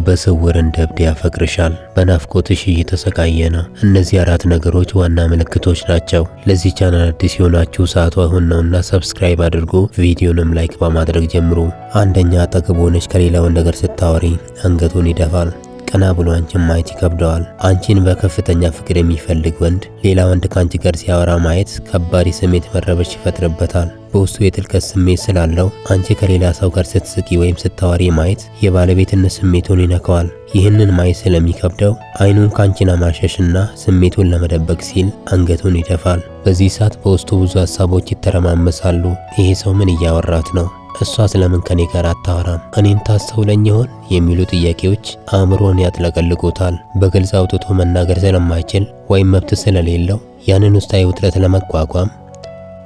በስውር እንደ እብድ ያፈቅርሻል፣ በናፍቆትሽ እየተሰቃየ ነው። እነዚህ 4 ነገሮች ዋና ምልክቶች ናቸው። ለዚህ ቻናል አዲስ የሆናችሁ ሰዓቱ አሁን ነውና ሰብስክራይብ አድርጉ፣ ቪዲዮንም ላይክ በማድረግ ጀምሩ። አንደኛ፣ አጠገቡ ሆነሽ ከሌላ ወንድ ጋር ስታወሪ አንገቱን ይደፋል። ቀና ብሎ አንቺን ማየት ይከብደዋል። አንቺን በከፍተኛ ፍቅር የሚፈልግ ወንድ ሌላ ወንድ ካንቺ ጋር ሲያወራ ማየት ከባድ ስሜት መረበሽ ይፈጥርበታል። በውስጡ የጥልቀት ስሜት ስላለው አንቺ ከሌላ ሰው ጋር ስትስቂ ወይም ስታወሪ ማየት የባለቤትነት ስሜቱን ይነካዋል። ይህንን ማየት ስለሚከብደው አይኑን ካንቺ ለማሸሽና ስሜቱን ለመደበቅ ሲል አንገቱን ይደፋል። በዚህ ሰዓት በውስጡ ብዙ ሀሳቦች ይተረማመሳሉ። ይሄ ሰው ምን እያወራት ነው? እሷ ስለምን ከኔ ጋር አታወራም? እኔን ታስተውለኝ ይሆን? የሚሉ ጥያቄዎች አእምሮን ያጥለቀልቁታል። በግልጽ አውጥቶ መናገር ስለማይችል ወይም መብት ስለሌለው ያንን ውስጣዊ ውጥረት ለመቋቋም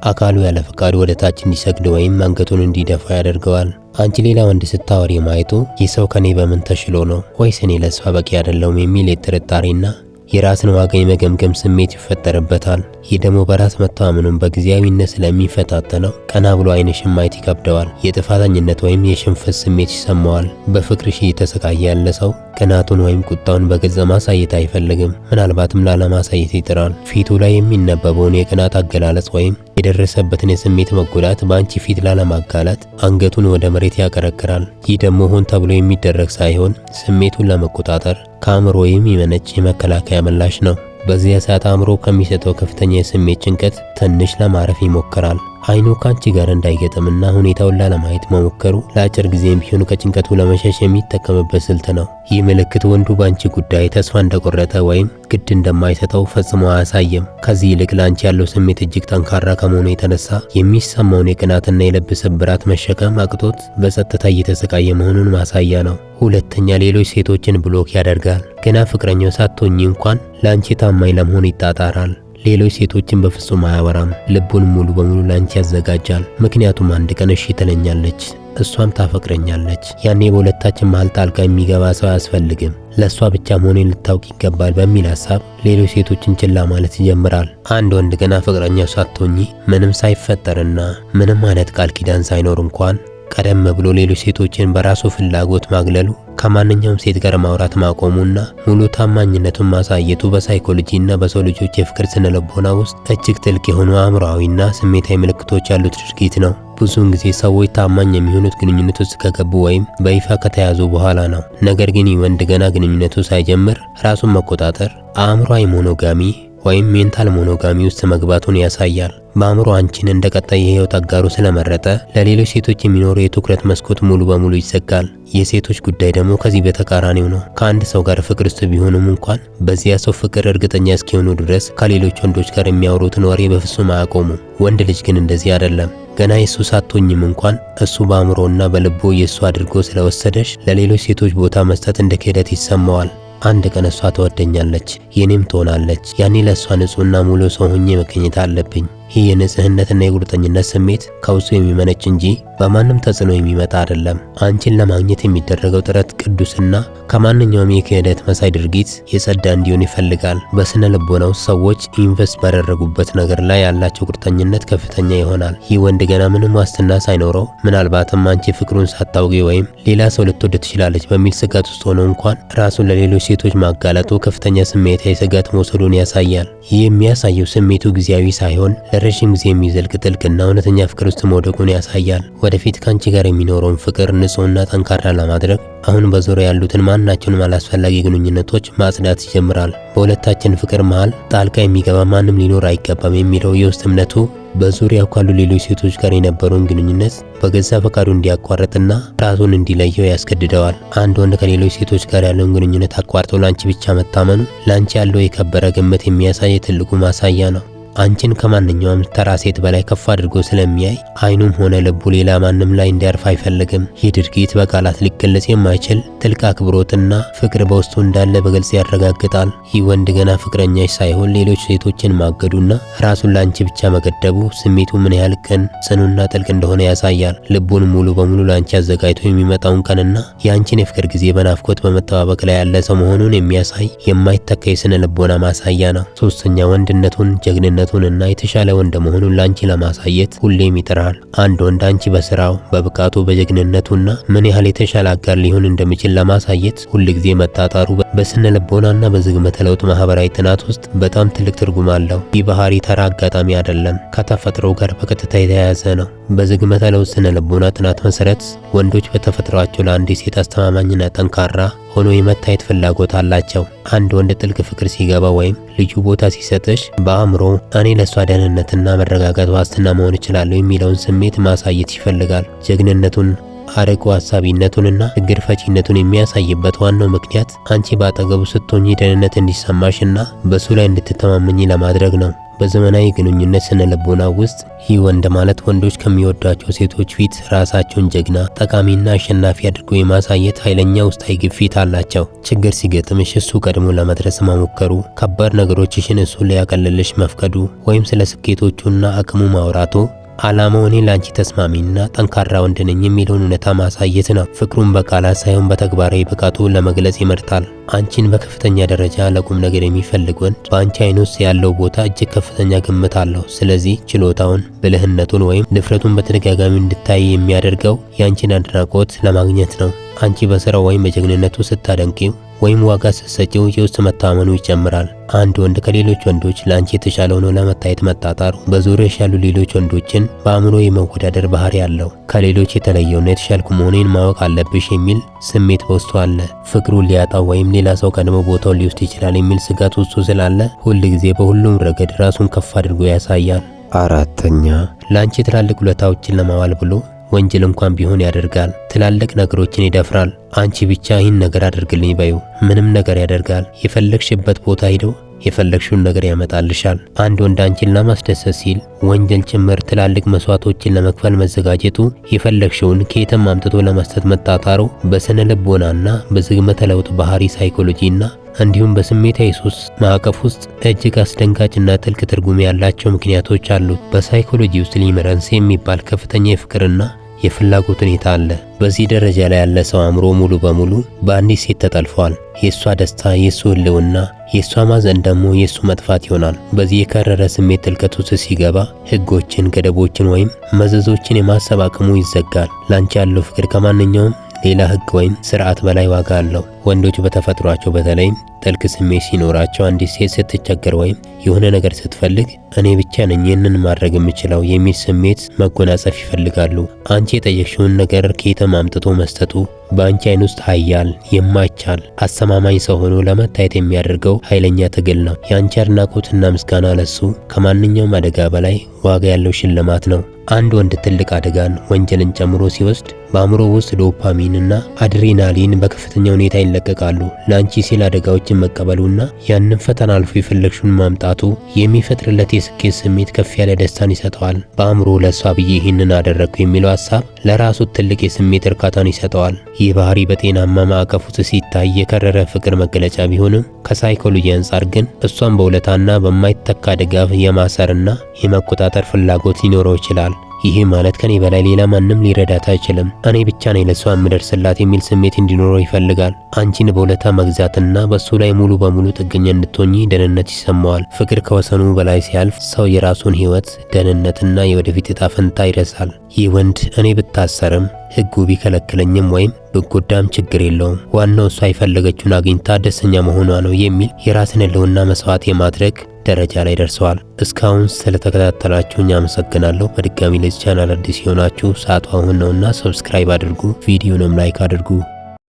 አካሉ ያለ ፈቃዱ ወደ ታች እንዲሰግድ ወይም አንገቱን እንዲደፋ ያደርገዋል። አንቺ ሌላ ወንድ ስታወሪ ማየቱ ይህ ሰው ከኔ በምን ተሽሎ ነው ወይስ እኔ ለሷ በቂ አይደለሁም የሚል የጥርጣሬና የራስን ዋጋ የመገምገም ስሜት ይፈጠርበታል። ይህ ደግሞ በራስ መተማመኑን በጊዜያዊነት ስለሚፈታተነው ቀና ብሎ አይንሽን ማየት ይከብደዋል። የጥፋተኝነት ወይም የሽንፈት ስሜት ይሰማዋል። በፍቅርሽ እየተሰቃየ ያለ ሰው ቅናቱን ወይም ቁጣውን በግልጽ ማሳየት አይፈልግም። ምናልባትም ላለማሳየት ይጥራል። ፊቱ ላይ የሚነበበውን የቅናት አገላለጽ ወይም የደረሰበትን የስሜት መጎዳት በአንቺ ፊት ላለማጋለጥ አንገቱን ወደ መሬት ያቀረቅራል። ይህ ደግሞ ሆን ተብሎ የሚደረግ ሳይሆን ስሜቱን ለመቆጣጠር ከአእምሮ የሚመነጭ የመከላከያ ምላሽ ነው። በዚያ ሰዓት አእምሮ ከሚሰጠው ከፍተኛ የስሜት ጭንቀት ትንሽ ለማረፍ ይሞክራል። አይኑ ካንቺ ጋር እንዳይገጥምና ሁኔታውን ላለማየት መሞከሩ ለአጭር ጊዜም ቢሆን ከጭንቀቱ ለመሸሽ የሚጠቀምበት ስልት ነው። ይህ ምልክት ወንዱ ባንቺ ጉዳይ ተስፋ እንደቆረጠ ወይም ግድ እንደማይሰጠው ፈጽሞ አያሳይም። ከዚህ ይልቅ ላንቺ ያለው ስሜት እጅግ ጠንካራ ከመሆኑ የተነሳ የሚሰማውን የቅናትና የልብ ስብራት መሸከም አቅቶት በጸጥታ እየተሰቃየ መሆኑን ማሳያ ነው። ሁለተኛ፣ ሌሎች ሴቶችን ብሎክ ያደርጋል። ገና ፍቅረኛው ሳትሆኚ እንኳን ላንቺ ታማኝ ለመሆን ይጣጣራል። ሌሎች ሴቶችን በፍጹም አያወራም። ልቡን ሙሉ በሙሉ ላንቺ ያዘጋጃል። ምክንያቱም አንድ ቀን እሺ ትለኛለች፣ እሷም ታፈቅረኛለች። ያኔ በሁለታችን መሃል ጣልቃ የሚገባ ሰው አያስፈልግም፣ ለሷ ብቻ መሆኔን ልታውቅ ይገባል በሚል ሐሳብ ሌሎች ሴቶችን ችላ ማለት ይጀምራል። አንድ ወንድ ገና ፍቅረኛው ሳትሆኚ ምንም ሳይፈጠርና ምንም አይነት ቃል ኪዳን ሳይኖር እንኳን ቀደም ብሎ ሌሎች ሴቶችን በራሱ ፍላጎት ማግለሉ፣ ከማንኛውም ሴት ጋር ማውራት ማቆሙና ሙሉ ታማኝነቱን ማሳየቱ በሳይኮሎጂና በሰው ልጆች የፍቅር ስነልቦና ውስጥ እጅግ ጥልቅ የሆኑ አእምሮአዊና ስሜታዊ ምልክቶች ያሉት ድርጊት ነው። ብዙውን ጊዜ ሰዎች ታማኝ የሚሆኑት ግንኙነት ውስጥ ከገቡ ወይም በይፋ ከተያዙ በኋላ ነው። ነገር ግን ይህ ወንድ ገና ግንኙነቱ ሳይጀምር ራሱን መቆጣጠር አእምሮአዊ ሞኖጋሚ ወይም ሜንታል ሞኖጋሚ ውስጥ መግባቱን ያሳያል። በአእምሮ አንቺን እንደ ቀጣይ የህይወት አጋሩ ስለመረጠ ለሌሎች ሴቶች የሚኖረው የትኩረት መስኮት ሙሉ በሙሉ ይዘጋል። የሴቶች ጉዳይ ደግሞ ከዚህ በተቃራኒው ነው። ከአንድ ሰው ጋር ፍቅር ውስጥ ቢሆኑም እንኳን በዚያ ሰው ፍቅር እርግጠኛ እስኪሆኑ ድረስ ከሌሎች ወንዶች ጋር የሚያወሩትን ወሬ በፍጹም አያቆሙም። ወንድ ልጅ ግን እንደዚህ አይደለም። ገና የሱ ሳትሆኝም እንኳን እሱ በአእምሮና በልቦ የሱ አድርጎ ስለወሰደሽ ለሌሎች ሴቶች ቦታ መስጠት እንደ ክህደት ይሰማዋል። አንድ ቀን እሷ ትወደኛለች፣ የኔም ትሆናለች። ያኔ ለእሷ ንጹህና ሙሉ ሰው ሆኜ መገኘት አለብኝ። ይህ የንጽህነትና የቁርጠኝነት ስሜት ከውስጡ የሚመነጭ እንጂ በማንም ተጽዕኖ የሚመጣ አይደለም። አንቺን ለማግኘት የሚደረገው ጥረት ቅዱስና ከማንኛውም የክህደት መሳይ ድርጊት የጸዳ እንዲሆን ይፈልጋል። በስነ ልቦናው ሰዎች ኢንቨስት ባደረጉበት ነገር ላይ ያላቸው ቁርጠኝነት ከፍተኛ ይሆናል። ይህ ወንድ ገና ምንም ዋስትና ሳይኖረው ምናልባትም አንቺ ፍቅሩን ሳታውቂ ወይም ሌላ ሰው ልትወድ ትችላለች በሚል ስጋት ውስጥ ሆኖ እንኳን ራሱን ለሌሎች ሴቶች ማጋለጡ ከፍተኛ ስሜታዊ ስጋት መውሰዱን ያሳያል። ይህ የሚያሳየው ስሜቱ ጊዜያዊ ሳይሆን ለረጅም ጊዜ የሚዘልቅ ጥልቅና እውነተኛ ፍቅር ውስጥ መውደቁን ያሳያል። ወደፊት ካንቺ ጋር የሚኖረውን ፍቅር ንጹህና ጠንካራ ለማድረግ አሁን በዙሪያ ያሉትን ማናቸውንም አላስፈላጊ ግንኙነቶች ማጽዳት ይጀምራል። በሁለታችን ፍቅር መሃል ጣልቃ የሚገባ ማንም ሊኖር አይገባም የሚለው የውስጥ እምነቱ በዙሪያው ካሉ ሌሎች ሴቶች ጋር የነበረውን ግንኙነት በገዛ ፈቃዱ እንዲያቋርጥና ራሱን እንዲለየው ያስገድደዋል። አንድ ወንድ ከሌሎች ሴቶች ጋር ያለውን ግንኙነት አቋርጦ ላንቺ ብቻ መታመኑ ላንቺ ያለው የከበረ ግምት የሚያሳይ ትልቁ ማሳያ ነው። አንቺን ከማንኛውም ተራ ሴት በላይ ከፍ አድርጎ ስለሚያይ አይኑም ሆነ ልቡ ሌላ ማንም ላይ እንዲያርፍ አይፈልግም። ይህ ድርጊት በቃላት ሊገለጽ የማይችል ጥልቅ አክብሮትና ፍቅር በውስጡ እንዳለ በግልጽ ያረጋግጣል። ይህ ወንድ ገና ፍቅረኛሽ ሳይሆን ሌሎች ሴቶችን ማገዱና ራሱን ላንቺ ብቻ መገደቡ ስሜቱ ምን ያህል ቅን፣ ጽኑና ጥልቅ እንደሆነ ያሳያል። ልቡን ሙሉ በሙሉ ላንቺ አዘጋጅቶ የሚመጣውን ቀንና የአንቺን የፍቅር ጊዜ በናፍቆት በመጠባበቅ ላይ ያለ ሰው መሆኑን የሚያሳይ የማይተካ የስነ ልቦና ማሳያ ነው። ሶስተኛ፣ ወንድነቱን ጀግንነት ጀግንነቱንና የተሻለ ወንድ መሆኑን ላንቺ ለማሳየት ሁሌም ይጥራል። አንድ ወንድ አንቺ በስራው፣ በብቃቱ፣ በጀግንነቱና ምን ያህል የተሻለ አጋር ሊሆን እንደሚችል ለማሳየት ሁልጊዜ መጣጣሩ በስነ ልቦናና በዝግመተ ለውጥ ማህበራዊ ጥናት ውስጥ በጣም ትልቅ ትርጉም አለው። ይህ ባህሪ ተራ አጋጣሚ አይደለም፣ ከተፈጥሮ ጋር በቀጥታ የተያያዘ ነው። በዝግመተ ለውጥ ስነ ልቦና ጥናት መሰረት ወንዶች በተፈጥሯቸው ለአንዲት ሴት አስተማማኝና ጠንካራ ሆኖ የመታየት ፍላጎት አላቸው። አንድ ወንድ ጥልቅ ፍቅር ሲገባ ወይም ልዩ ቦታ ሲሰጥሽ በአእምሮ እኔ ለሷ ደህንነትና መረጋጋት ዋስትና መሆን እችላለሁ የሚለውን ስሜት ማሳየት ይፈልጋል። ጀግንነቱን፣ አርቆ ሀሳቢነቱንና ችግር ፈቺነቱን የሚያሳይበት ዋናው ምክንያት አንቺ በአጠገቡ ስትሆኚ ደህንነት እንዲሰማሽና በሱ ላይ እንድትተማመኝ ለማድረግ ነው። በዘመናዊ ግንኙነት ስነ ልቦና ውስጥ ይህ ወንድ ማለት ወንዶች ከሚወዷቸው ሴቶች ፊት ራሳቸውን ጀግና፣ ጠቃሚና አሸናፊ አድርጎ የማሳየት ኃይለኛ ውስጣዊ ግፊት አላቸው። ችግር ሲገጥምሽ እሱ ቀድሞ ለመድረስ መሞከሩ፣ ከባድ ነገሮችሽን እሱ ሊያቀልልሽ መፍቀዱ ወይም ስለ ስኬቶቹና አቅሙ ማውራቱ ዓላማው እኔ ላንቺ ተስማሚና ጠንካራ ወንድ ነኝ የሚለውን እውነታ ማሳየት ነው። ፍቅሩን በቃላት ሳይሆን በተግባራዊ ብቃቱ ለመግለጽ ይመርጣል። አንቺን በከፍተኛ ደረጃ ለቁም ነገር የሚፈልግ ወንድ በአንቺ አይን ውስጥ ያለው ቦታ እጅግ ከፍተኛ ግምት አለው። ስለዚህ ችሎታውን፣ ብልህነቱን ወይም ድፍረቱን በተደጋጋሚ እንድታይ የሚያደርገው የአንቺን አድናቆት ለማግኘት ነው። አንቺ በስራው ወይም በጀግንነቱ ስታደንቂው ወይም ዋጋ ስትሰጪው የውስጥ መታመኑ ይጨምራል። አንድ ወንድ ከሌሎች ወንዶች ለአንቺ የተሻለ ሆኖ ለመታየት መጣጣሩ በዙሪያሽ ያሉ ሌሎች ወንዶችን በአእምሮ የመወዳደር ባህሪ አለው። ከሌሎች የተለየውና የተሻልኩ መሆኔን ማወቅ አለብሽ የሚል ስሜት በውስጡ አለ። ፍቅሩን ሊያጣው ወይም ሌላ ሰው ቀድሞ ቦታውን ሊወስድ ይችላል የሚል ስጋት ውስጡ ስላለ ሁል ጊዜ በሁሉም ረገድ ራሱን ከፍ አድርጎ ያሳያል። አራተኛ፣ ለአንቺ ትላልቅ ውለታዎችን ለማዋል ብሎ ወንጀል እንኳን ቢሆን ያደርጋል። ትላልቅ ነገሮችን ይደፍራል። አንቺ ብቻ ይህን ነገር አድርግልኝ በዩ ምንም ነገር ያደርጋል። የፈለግሽበት ቦታ ሄዶ የፈለግሽውን ነገር ያመጣልሻል። አንድ ወንድ አንቺን ለማስደሰት ሲል ወንጀል ጭምር ትላልቅ መስዋዕቶችን ለመክፈል መዘጋጀቱ፣ የፈለግሽውን ከየትም አምጥቶ ለመስጠት መጣጣሩ በስነ ልቦናና በዝግመተ ለውጥ ባህሪ ሳይኮሎጂና እንዲሁም በስሜታዊ ሱስ ማዕቀፍ ውስጥ እጅግ አስደንጋጭና ጥልቅ ትርጉም ያላቸው ምክንያቶች አሉት። በሳይኮሎጂ ውስጥ ሊመረንስ የሚባል ከፍተኛ የፍቅርና የፍላጎት ሁኔታ አለ። በዚህ ደረጃ ላይ ያለ ሰው አእምሮ ሙሉ በሙሉ በአንዲት ሴት ተጠልፏል። የእሷ ደስታ፣ የእሱ ህልውና፣ የእሷ ማዘን ደግሞ የእሱ መጥፋት ይሆናል። በዚህ የከረረ ስሜት ጥልቀት ውስጥ ሲገባ ህጎችን፣ ገደቦችን ወይም መዘዞችን የማሰብ አቅሙ ይዘጋል። ላንቺ ያለው ፍቅር ከማንኛውም ሌላ ህግ ወይም ስርዓት በላይ ዋጋ አለው። ወንዶች በተፈጥሯቸው በተለይም ጥልቅ ስሜት ሲኖራቸው አንዲት ሴት ስትቸገር ወይም የሆነ ነገር ስትፈልግ እኔ ብቻ ነኝ ይህንን ማድረግ የምችለው የሚል ስሜት መጎናጸፍ ይፈልጋሉ። አንቺ የጠየቅሽውን ነገር ከየትም አምጥቶ መስጠቱ በአንቺ አይን ውስጥ ኃያል፣ የማይቻል አስተማማኝ ሰው ሆኖ ለመታየት የሚያደርገው ኃይለኛ ትግል ነው። የአንቺ አድናቆትና ምስጋና ለሱ ከማንኛውም አደጋ በላይ ዋጋ ያለው ሽልማት ነው። አንድ ወንድ ትልቅ አደጋን፣ ወንጀልን ጨምሮ ሲወስድ በአእምሮ ውስጥ ዶፓሚንና አድሬናሊን በከፍተኛ ሁኔታ ይለቀቃሉ። ለአንቺ ሲል አደጋዎችን መቀበሉና ያንን ፈተና አልፎ የፈለግሽውን ማምጣቱ የሚፈጥርለት የስኬት ስሜት ከፍ ያለ ደስታን ይሰጠዋል። በአእምሮ ለሷ ብዬ ይህንን አደረግኩ የሚለው ሀሳብ ለራሱ ትልቅ የስሜት እርካታን ይሰጠዋል። ይህ ባህሪ በጤናማ ማዕቀፍ ውስጥ ሲታይ የከረረ ፍቅር መገለጫ ቢሆንም ከሳይኮሎጂ አንጻር ግን እሷን በውለታና በማይተካ ድጋፍ የማሰርና የመቆጣጠር ፍላጎት ሊኖረው ይችላል። ይሄ ማለት ከኔ በላይ ሌላ ማንም ሊረዳት አይችልም፣ እኔ ብቻ ነኝ ለሷ የምደርስላት የሚል ስሜት እንዲኖረው ይፈልጋል። አንቺን በውለታ መግዛትና በሱ ላይ ሙሉ በሙሉ ጥገኛ እንድትሆኚ ደህንነት ይሰማዋል። ፍቅር ከወሰኑ በላይ ሲያልፍ ሰው የራሱን ህይወት፣ ደህንነትና የወደፊት ዕጣ ፈንታ ይረሳል። ይህ ወንድ እኔ ብታሰርም ህጉ ቢከለክለኝም ወይም ብጎዳም ችግር የለውም፣ ዋናው እሷ የፈለገችውን አግኝታ ደስተኛ መሆኗ ነው የሚል የራስን ህልውና መስዋዕት የማድረግ ደረጃ ላይ ደርሰዋል። እስካሁን ስለተከታተላችሁኝ አመሰግናለሁ። በድጋሚ ለዚህ ቻናል አዲስ የሆናችሁ ሰዓቱ አሁን ነውና ሰብስክራይብ አድርጉ፣ ቪዲዮንም ላይክ አድርጉ።